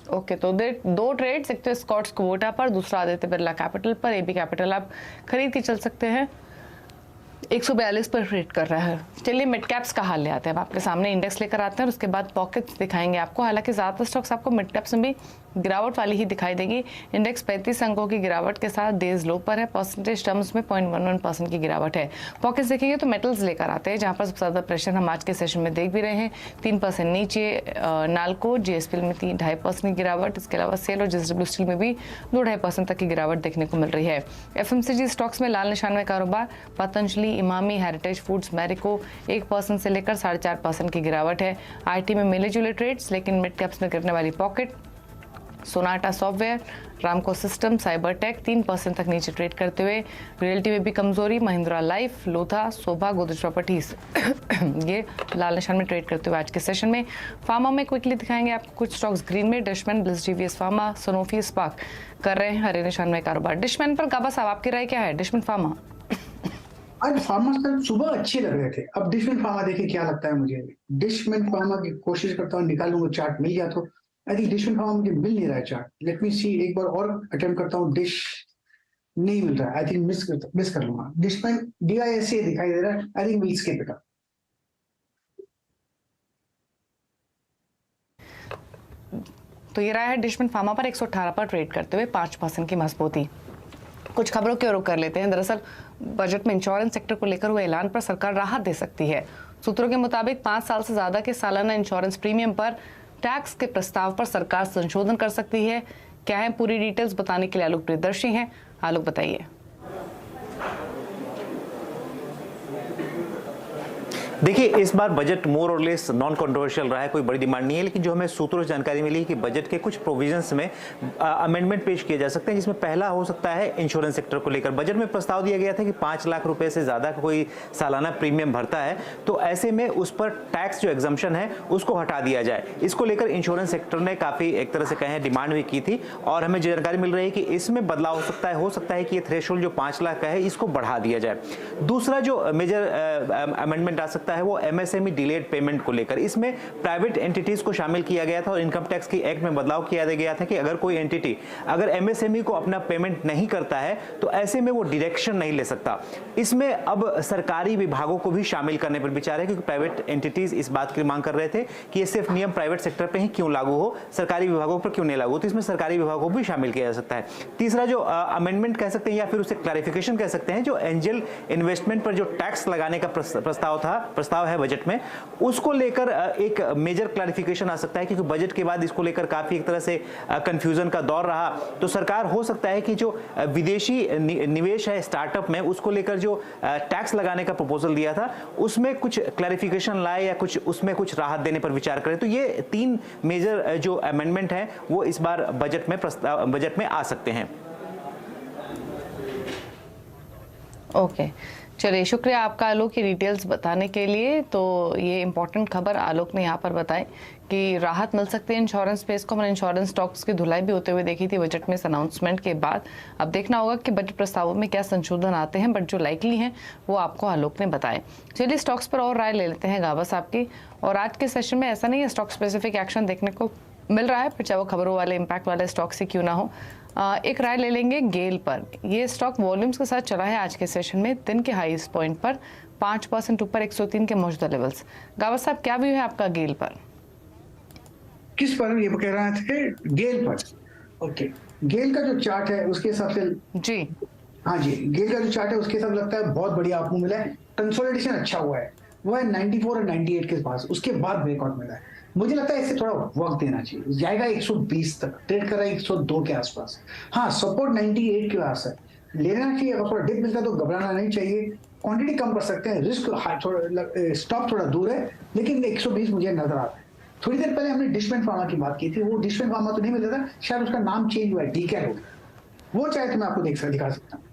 Okay, तो दो trades, एक तो स्कॉट्स क्वोटा पर, दूसरा आदित्य बिरला कैपिटल पर। एबी कैपिटल आप खरीद के चल सकते हैं, 142 पर ट्रेड कर रहा है। चलिए मिड कैप्स का हाल ले आते हैं। अब आपके सामने इंडेक्स लेकर आते हैं और उसके बाद पॉकेट्स दिखाएंगे आपको। हालांकि ज़्यादातर स्टॉक्स आपको मिड कैप्स में भी गिरावट वाली ही दिखाई देगी। इंडेक्स 35 अंकों की गिरावट के साथ डेज लो पर है। परसेंटेज टर्म्स में 0.11% की गिरावट है। पॉकेट्स देखेंगे तो मेटल्स लेकर आते हैं, जहां पर सबसे ज़्यादा प्रेशर हम आज के सेशन में देख भी रहे हैं। 3% नीचे नाल्को, जीएसपीएल में 2.5% की गिरावट। इसके अलावा सेल और जेएसडब्ल्यू स्टील में भी 2-2.5% तक की गिरावट देखने को मिल रही है। एफएमसीजी स्टॉक्स में लाल निशान में कारोबार। पतंजलि, इमामी, हेरिटेज फूड्स, मैरिको 1% से लेकर 4.5% की गिरावट है। आईटी में मिले जुले ट्रेड्स, लेकिन मिड कैप्स में गिरने वाली पॉकेट। सोनाटा सॉफ्टवेयर, रामको सिस्टम, साइबर टेक 3% तक नीचे ट्रेड करते हुए। रियल्टी में भी कमजोरी। महिंद्रा लाइफ, लोथा, शोभा, गोदरेज प्रॉपर्टीज ये लाल निशान में ट्रेड करते हुए आज के सेशन में। फार्मा में क्विकली दिखाएंगे आपको कुछ स्टॉक्स ग्रीन में। Dishman, bliss GVS pharma, Sanofi, spark कर रहे हैं हरे निशान में कारोबार। डिशमैन पर गाबा साहब आपकी राय क्या है? डिशमैन फार्मा आज फार्मा कल सुबह अच्छे लग रहे थे। अब डिशमैन फार्मा देखिए क्या लगता है मुझे। डिशमैन फार्मा की कोशिश करता हूँ निकालूंगा, चार्ट मिल गया तो। आई थिंक डिशमैन फार्मा मुझे मिल नहीं रहा है चार्ट। लेट मी सी, एक बार और अटेम्प्ट करता हूँ। डिश नहीं मिल रहा है। आई थिंक मिस कर लूंगा। डिशमैन DISA दिखाई दे रहा है। I think will skip it. तो ये रहा है डिशमैन फार्मा पर 118 पर ट्रेड करते हुए 5% की मजबूती। कुछ खबरों के रुख कर लेते हैं। दरअसल बजट में इंश्योरेंस सेक्टर को लेकर हुए ऐलान पर सरकार राहत दे सकती है। सूत्रों के मुताबिक 5 साल से ज्यादा के सालाना इंश्योरेंस प्रीमियम पर टैक्स के प्रस्ताव पर सरकार संशोधन कर सकती है। क्या है पूरी डिटेल्स बताने के लिए आलोक प्रियदर्शी हैं। आलोक बताइए। देखिए, इस बार बजट मोर और लेस नॉन कंट्रोवर्शियल रहा है, कोई बड़ी डिमांड नहीं है। लेकिन जो हमें सूत्रों से जानकारी मिली है कि बजट के कुछ प्रोविजंस में अमेंडमेंट पेश किए जा सकते हैं, जिसमें पहला हो सकता है इंश्योरेंस सेक्टर को लेकर। बजट में प्रस्ताव दिया गया था कि 5 लाख रुपए से ज्यादा का कोई सालाना प्रीमियम भरता है तो ऐसे में उस पर टैक्स जो एग्जम्पशन है उसको हटा दिया जाए। इसको लेकर इंश्योरेंस सेक्टर ने काफी एक तरह से कहें डिमांड भी की थी और हमें जानकारी मिल रही है कि इसमें बदलाव हो सकता है कि ये थ्रेशोल्ड जो 5 लाख का है इसको बढ़ा दिया जाए। दूसरा जो मेजर अमेंडमेंट आ सकता है वो MSME डिलेड पेमेंट को लेकर। इसमें प्राइवेट एंटिटीज को शामिल किया गया था और इनकम टैक्स की एक्ट में बदलाव किया गया था कि अगर कोई एंटिटी अगर MSME को अपना पेमेंट नहीं करता है तो ऐसे में वो डायरेक्शन नहीं ले सकता। इसमें अब सरकारी विभागों को भी शामिल करने पर विचार है, क्योंकि प्राइवेट एंटिटीज इस बात की मांग कर रहे थे कि ये सिर्फ नियम प्राइवेट सेक्टर पे ही क्यों लागू हो, सरकारी विभागों पर क्यों नहीं लागू, तो इसमें सरकारी विभागों को भी शामिल किया जा सकता है। तीसरा जो अमेंडमेंट कह सकते हैं या फिर उसे क्लैरिफिकेशन कह सकते हैं, जो एंजल इन्वेस्टमेंट पर जो टैक्स लगाने का प्रस्ताव है बजट में, उसको लेकर एक मेजर क्लैरिफिकेशन आ सकता है, क्योंकि बजट के बाद इसको लेकर काफी एक तरह से कंफ्यूजन का दौर रहा। तो सरकार हो सकता है कि जो विदेशी निवेश है स्टार्टअप में, उसको लेकर जो टैक्स लगाने का प्रपोजल दिया था उसमें कुछ क्लैरिफिकेशन लाए या कुछ उसमें कुछ राहत देने पर विचार करें। तो ये 3 मेजर जो अमेंडमेंट है वो इस बार बजट में आ सकते हैं। ओके, चलिए शुक्रिया आपका आलोक, ये डिटेल्स बताने के लिए। तो ये इंपॉर्टेंट खबर आलोक ने यहाँ पर बताई कि राहत मिल सकती है इंश्योरेंस स्पेस को। हमने इंश्योरेंस स्टॉक्स की धुलाई भी होते हुए देखी थी बजट में इस अनाउंसमेंट के बाद। अब देखना होगा कि बजट प्रस्तावों में क्या संशोधन आते हैं, बट जो लाइकली हैं वो आपको आलोक ने बताए। चलिए स्टॉक्स पर और राय ले लेते हैं गाबा साहब की। और आज के सेशन में ऐसा नहीं है स्टॉक स्पेसिफिक एक्शन देखने को मिल रहा है, फिर चाहे वो खबरों वाले इम्पैक्ट वाले स्टॉक से क्यों ना हो। एक राय ले लेंगे गेल पर। ये स्टॉक वॉल्यूम्स के साथ चला है आज के सेशन में, दिन के हाईएस्ट पॉइंट पर 5% ऊपर 103 के मौजूदा लेवल्स। गावा साहब क्या व्यू है आपका गेल पर? किस पर ये कह रहे थे? गेल पर। ओके, गेल का जो चार्ट है उसके हिसाब से जी हाँ जी, गेल का जो चार्ट है उसके हिसाब से लगता है बहुत बढ़िया आपको मिला है। कंसोलिडेशन अच्छा हुआ है, वो है 94 और 98 के पास, उसके बाद ब्रेकआउट मिला है। मुझे लगता है इससे थोड़ा वक्त देना चाहिए, जाएगा 120 तक, ट्रेड कर रहा है 102 के आसपास। हाँ, सपोर्ट 98 के पास है, लेना चाहिए। अगर थोड़ा डिप मिलता है तो घबराना नहीं चाहिए, क्वांटिटी कम कर सकते हैं, रिस्क थोड़ा स्टॉप थोड़ा दूर है, लेकिन 120 मुझे नजर आता है। थोड़ी देर पहले हमने डिशमैन फार्मा की बात की थी, वो डिशमैन फार्मा तो नहीं मिलता था, शायद उसका नाम चेंज हुआ है, डीकैल हो गया। वो चाहे तो मैं आपको दिखा सकता हूँ।